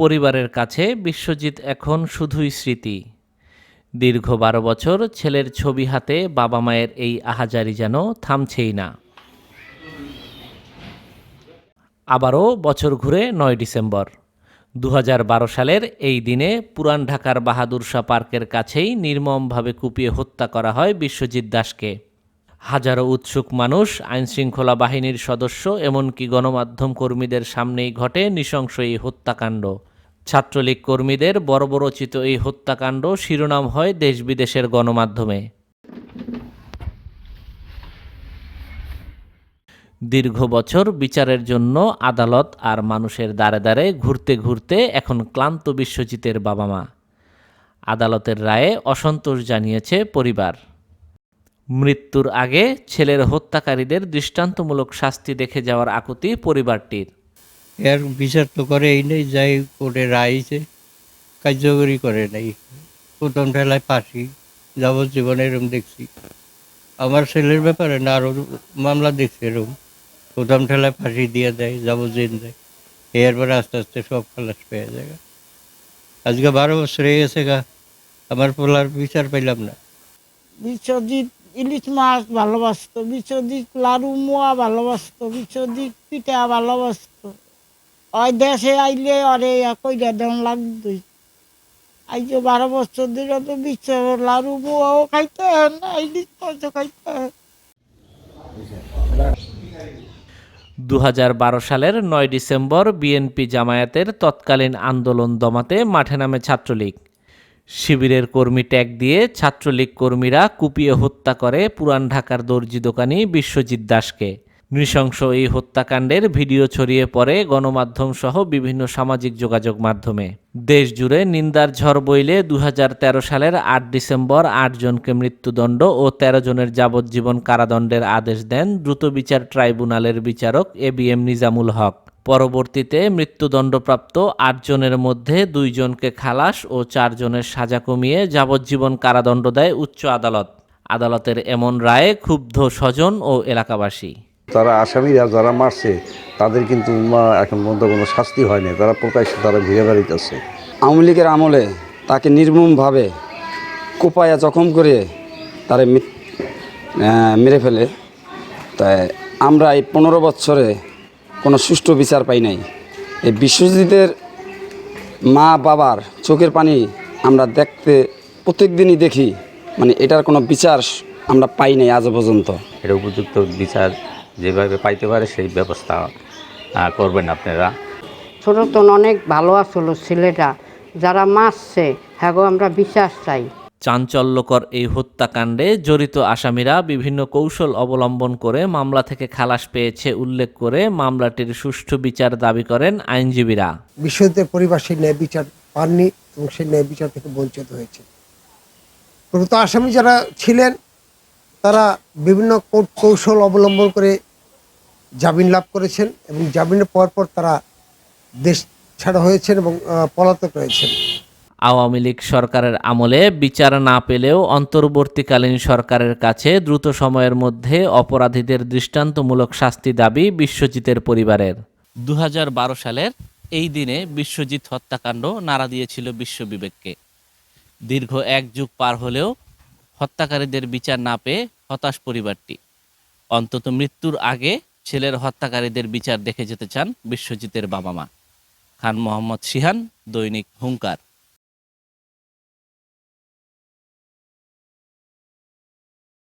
পরিবারের কাছে বিশ্বজিৎ এখন শুধুই স্মৃতি। দীর্ঘ ১২ বছর ছেলের ছবি হাতে বাবা মায়ের এই আহাজারি যেন থামছেই না। আবারও বছর ঘুরে ৯ ডিসেম্বর ২০১২ সালের এই দিনে পুরান ঢাকার বাহাদুর শাহ পার্কের কাছেই নির্মমভাবে কুপিয়ে হত্যা করা হয় বিশ্বজিৎ দাসকে। হাজারো উৎসুক মানুষ, আইনশৃঙ্খলা বাহিনীর সদস্য, এমনকি গণমাধ্যম কর্মীদের সামনেই ঘটে নৃশংস এই হত্যাকাণ্ড। ছাত্রলীগ কর্মীদের বর্বরচিত এই হত্যাকাণ্ড শিরোনাম হয় দেশ বিদেশের গণমাধ্যমে। দীর্ঘ বছর বিচারের জন্য আদালত আর মানুষের দ্বারে দ্বারে ঘুরতে ঘুরতে এখন ক্লান্ত বিশ্বজিতের বাবা মা। আদালতের রায়ে অসন্তোষ জানিয়েছে পরিবার। মৃত্যুর আগে ছেলের হত্যাকারীদের দৃষ্টান্তমূলক শাস্তি দেখে যাওয়ার আকুতি পরিবারটির। এর বিচার তো করে এই নেই, যাই কোর্টে রাইছে কার্যকরী করে নাই। প্রথম ঠেলায় ফাঁসি, যাবজ্জীবন এরকম দেখছি। আমার ছেলের ব্যাপারে না আরও মামলা দেখছি এরকম, প্রথম ঠেলায় ফাঁসি দিয়ে দেয়, যাবজ্জীবন দেয়, এরপরে আস্তে আস্তে সব খালাস পেয়ে যায়। আজকে 12 বছর হয়ে গেছে গা, আমার পোলার বিচার পাইলাম না। বিশ্বজিৎ ইলিশ মাছ ভালোবাসতো, বিশ্বজিৎ লাড়ু মোয়া ভালোবাসতো, বিশ্বজিৎ পিঠা ভালোবাসতো। ওই দেশে আইলে অরে কইরা দেন লাগতোই। আজ 12 বছর ধরে তো বিশ্ব লাড়ু মোয়াও খাইতে না, ইলিশ মাছও খাইতে। ২০১২ সালের ৯ ডিসেম্বর বিএনপি জামায়াতের তৎকালীন আন্দোলন দমাতে মাঠে নামে ছাত্রলীগ। শিবিরের কর্মী ট্যাগ দিয়ে ছাত্রলীগ কর্মীরা কুপিয়ে হত্যা করে পুরান ঢাকার দর্জি দোকানি বিশ্বজিৎ দাসকে। নৃশংস এই হত্যাকাণ্ডের ভিডিও ছড়িয়ে পড়ে গণমাধ্যম সহ বিভিন্ন সামাজিক যোগাযোগ মাধ্যমে। দেশ জুড়ে নিন্দার ঝড় বইলে ২০১৩ সালের ৮ ডিসেম্বর ৮ জনকে মৃত্যুদণ্ড ও ১৩ জনের যাবজ্জীবন কারাদণ্ডের আদেশ দেন দ্রুত বিচার ট্রাইব্যুনালের বিচারক এবিএম নিজামুল হক। পরবর্তীতে মৃত্যুদণ্ডপ্রাপ্ত ৮ জনের মধ্যে ২ জনকে খালাস ও ৪ জনের সাজা কমিয়ে যাবজ্জীবন কারাদণ্ড দেয় উচ্চ আদালত। আদালতের এমন রায়ে ক্ষুব্ধ স্বজন ও এলাকাবাসী। তারা আসামিরা যারা মারছে তাদের কিন্তু এখন পর্যন্ত কোনো শাস্তি হয়নি, তারা প্রকাশ্যে তারা ঘিরে বেড়াইতেছে। আওয়ামী লীগের আমলে তাকে নির্মমভাবে কোপায়া জখম করে তারা মেরে ফেলে। তাই আমরা এই 15 বছরে কোনো সুষ্ঠু বিচার পাই নাই। এই বিশ্বজিতের মা বাবার চোখের পানি আমরা দেখতে প্রত্যেক দিনই দেখি, মানে এটার কোনো বিচার আমরা পাই নাই আজও পর্যন্ত। এটা উপযুক্ত বিচার যেভাবে পাইতে পারে সেই ব্যবস্থা করবেন আপনারা। ছোট তো অনেক ভালো আসলো ছেলেটা, যারা মারছে হ্যাঁ আমরা বিশ্বাস চাই। চাঞ্চল্যকর এই হত্যাকাণ্ডে জড়িত আসামিরা বিভিন্ন কৌশল অবলম্বন করে মামলা থেকে খালাস পেয়েছে উল্লেখ করে মামলাটির সুষ্ঠু বিচার দাবি করেন আইনজীবীরা। বিশ্বজিতের পরিবার সেই ন্যায় বিচার পাননি এবং সেই ন্যায় বিচার থেকে বঞ্চিত হয়েছে। প্রকৃত আসামি যারা ছিলেন তারা বিভিন্ন কৌশল অবলম্বন করে জামিন লাভ করেছেন এবং জামিনের পর তারা দেশ ছাড়া হয়েছেন এবং পলাতক রয়েছেন। আওয়ামী লীগ সরকারের আমলে বিচার না পেলেও অন্তর্বর্তীকালীন সরকারের কাছে দ্রুত সময়ের মধ্যে অপরাধীদের দৃষ্টান্তমূলক শাস্তি দাবি বিশ্বজিতের পরিবারের। ২০১২ সালের এই দিনে বিশ্বজিৎ হত্যাকাণ্ড নাড়া দিয়েছিল বিশ্ববিবেককে। দীর্ঘ ১ যুগ পার হলেও হত্যাকারীদের বিচার না পেয়ে হতাশ পরিবারটি। অন্তত মৃত্যুর আগে ছেলের হত্যাকারীদের বিচার দেখে যেতে চান বিশ্বজিতের বাবা মা। খান মোহাম্মদ শিহান, দৈনিক হুঙ্কার।